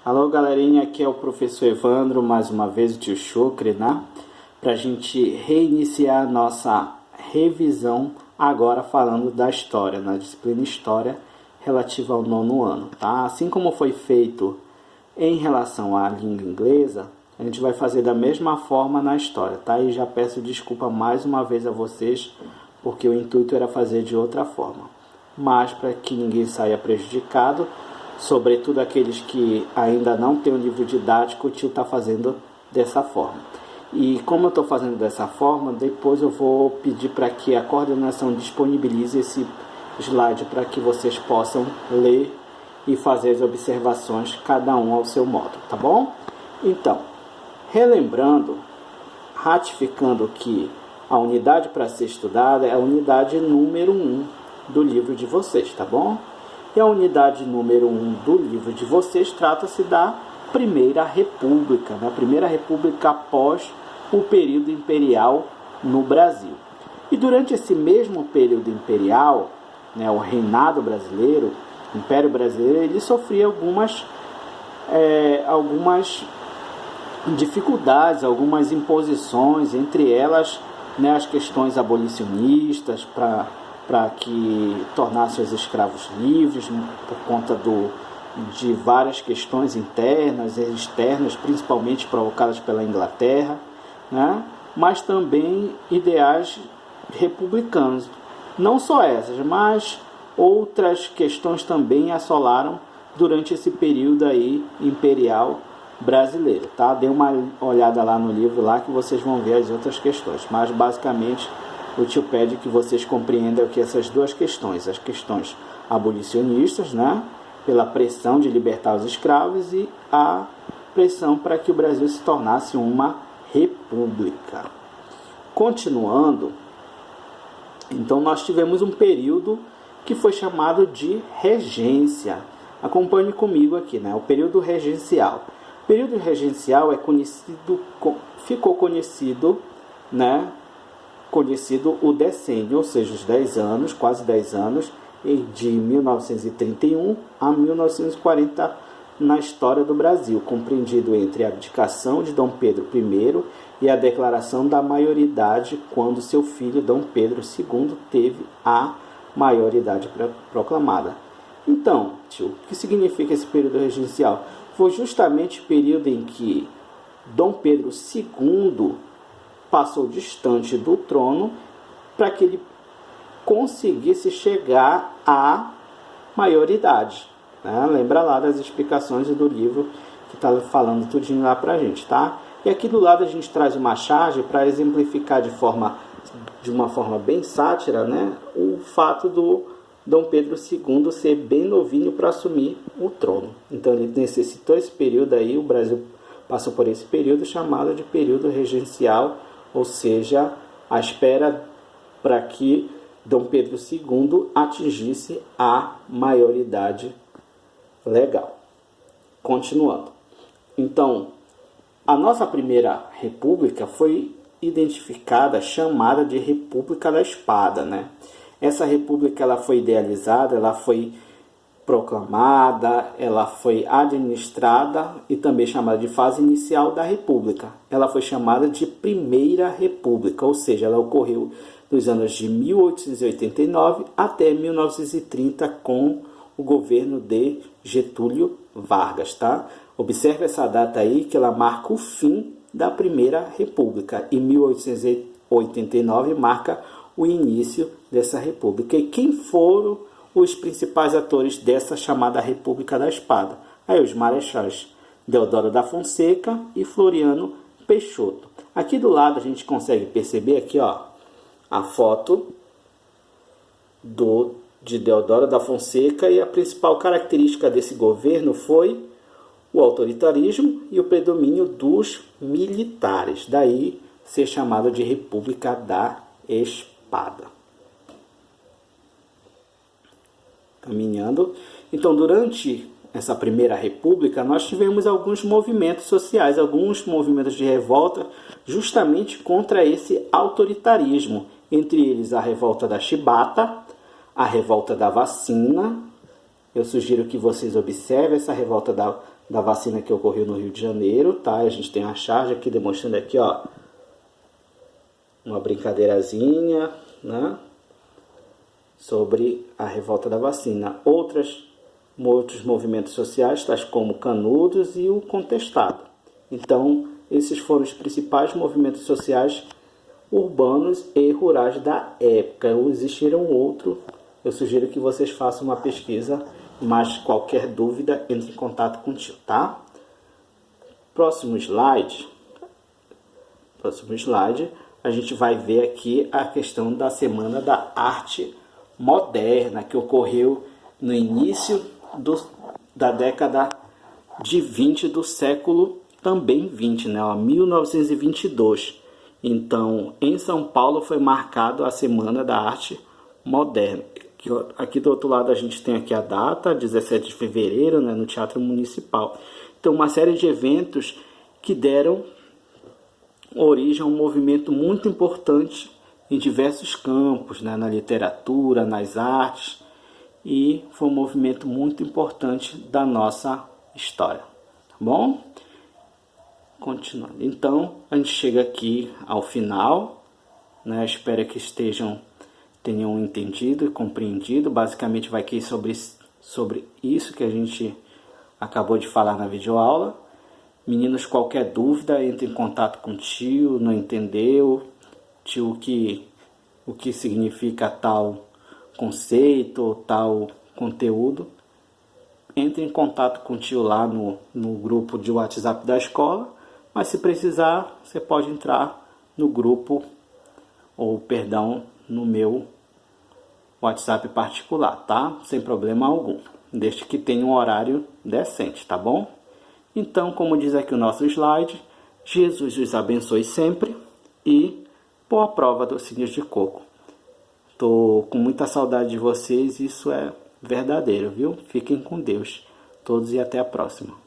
Alô galerinha, aqui é o professor Evandro, mais uma vez o tio Chucre, né? Para a gente reiniciar nossa revisão, agora falando da história, na disciplina História, relativa ao nono ano, tá? Assim como foi feito em relação à língua inglesa, a gente vai fazer da mesma forma na história, tá? E já peço desculpa mais uma vez a vocês, porque o intuito era fazer de outra forma. Mas para que ninguém saia prejudicado, sobretudo aqueles que ainda não têm o livro didático, o tio está fazendo dessa forma. E como eu estou fazendo dessa forma, depois eu vou pedir para que a coordenação disponibilize esse slide para que vocês possam ler e fazer as observações, cada um ao seu modo, tá bom? Então, relembrando, ratificando que a unidade para ser estudada é a unidade número 1 do livro de vocês, tá bom? E a unidade número 1 do livro de vocês trata-se da Primeira República, né? Primeira República após o período imperial no Brasil. E durante esse mesmo período imperial, né, o reinado brasileiro, o Império Brasileiro, ele sofria algumas dificuldades, algumas imposições, entre elas, né, as questões abolicionistas para que tornasse os escravos livres, por conta de várias questões internas e externas, principalmente provocadas pela Inglaterra, né? Mas também ideais republicanos. Não só essas, mas outras questões também assolaram durante esse período aí imperial brasileiro, tá? Dê uma olhada lá no livro lá que vocês vão ver as outras questões, mas basicamente o tio pede que vocês compreendam que essas duas questões, as questões abolicionistas, né, pela pressão de libertar os escravos, e a pressão para que o Brasil se tornasse uma república. Continuando, então nós tivemos um período que foi chamado de regência. Acompanhe comigo aqui, né, o período regencial. O período regencial ficou conhecido, né, o decênio, ou seja, os 10 anos, quase 10 anos, de 1931 a 1940 na história do Brasil, compreendido entre a abdicação de Dom Pedro I e a declaração da maioridade, quando seu filho Dom Pedro II teve a maioridade proclamada. Então, tio, o que significa esse período regencial? Foi justamente o período em que Dom Pedro II passou distante do trono para que ele conseguisse chegar à maioridade, né? Lembra lá das explicações do livro que está falando tudinho lá para a gente, tá? E aqui do lado a gente traz uma charge para exemplificar de uma forma bem sátira, né, o fato do Dom Pedro II ser bem novinho para assumir o trono. Então ele necessitou esse período aí, o Brasil passou por esse período chamado de período regencial, ou seja, a espera para que Dom Pedro II atingisse a maioridade legal. Continuando. Então, a nossa primeira república foi identificada, chamada de República da Espada, né? Essa república ela foi idealizada, ela foi proclamada, ela foi administrada e também chamada de fase inicial da República. Ela foi chamada de Primeira República, ou seja, ela ocorreu dos anos de 1889 até 1930 com o governo de Getúlio Vargas, tá? Observe essa data aí que ela marca o fim da Primeira República e 1889 marca o início dessa república. E quem foram os principais atores dessa chamada República da Espada? Aí os marechais Deodoro da Fonseca e Floriano Peixoto. Aqui do lado a gente consegue perceber aqui, ó, a foto de Deodoro da Fonseca, e a principal característica desse governo foi o autoritarismo e o predomínio dos militares. Daí ser chamado de República da Espada. Caminhando. Então, durante essa Primeira República, nós tivemos alguns movimentos sociais, alguns movimentos de revolta, justamente contra esse autoritarismo. Entre eles, a Revolta da Chibata, a Revolta da Vacina, Eu sugiro que vocês observem essa revolta da vacina que ocorreu no Rio de Janeiro, tá? A gente tem uma charge aqui demonstrando aqui, ó, uma brincadeirazinha, né? Sobre a revolta da vacina. Outros movimentos sociais, tais como Canudos e o Contestado. Então, esses foram os principais movimentos sociais urbanos e rurais da época. Existiram outros. Eu sugiro que vocês façam uma pesquisa, mas qualquer dúvida, entre em contato contigo, tá? Próximo slide, a gente vai ver aqui a questão da Semana da Arte Moderna, que ocorreu no início da década de 20 do século também 20, né? 1922. Então, em São Paulo foi marcado a Semana da Arte Moderna. Aqui do outro lado a gente tem aqui a data, 17 de fevereiro, né, no Teatro Municipal. Então, uma série de eventos que deram origem a um movimento muito importante em diversos campos, né, na literatura, nas artes, e foi um movimento muito importante da nossa história. Tá bom? Continuando. Então, a gente chega aqui ao final, né? Espero que tenham entendido e compreendido. Basicamente vai aqui sobre isso que a gente acabou de falar na videoaula. Meninos, qualquer dúvida, entre em contato com o tio, não entendeu, tio, o que significa tal conceito, tal conteúdo. Entre em contato com o tio lá no grupo de WhatsApp da escola, mas se precisar, você pode entrar no grupo, no meu WhatsApp particular, tá? Sem problema algum, desde que tenha um horário decente, tá bom? Então, como diz aqui o nosso slide, Jesus os abençoe sempre e boa prova, docinhos de coco. Tô com muita saudade de vocês, isso é verdadeiro, viu? Fiquem com Deus, todos, e até a próxima.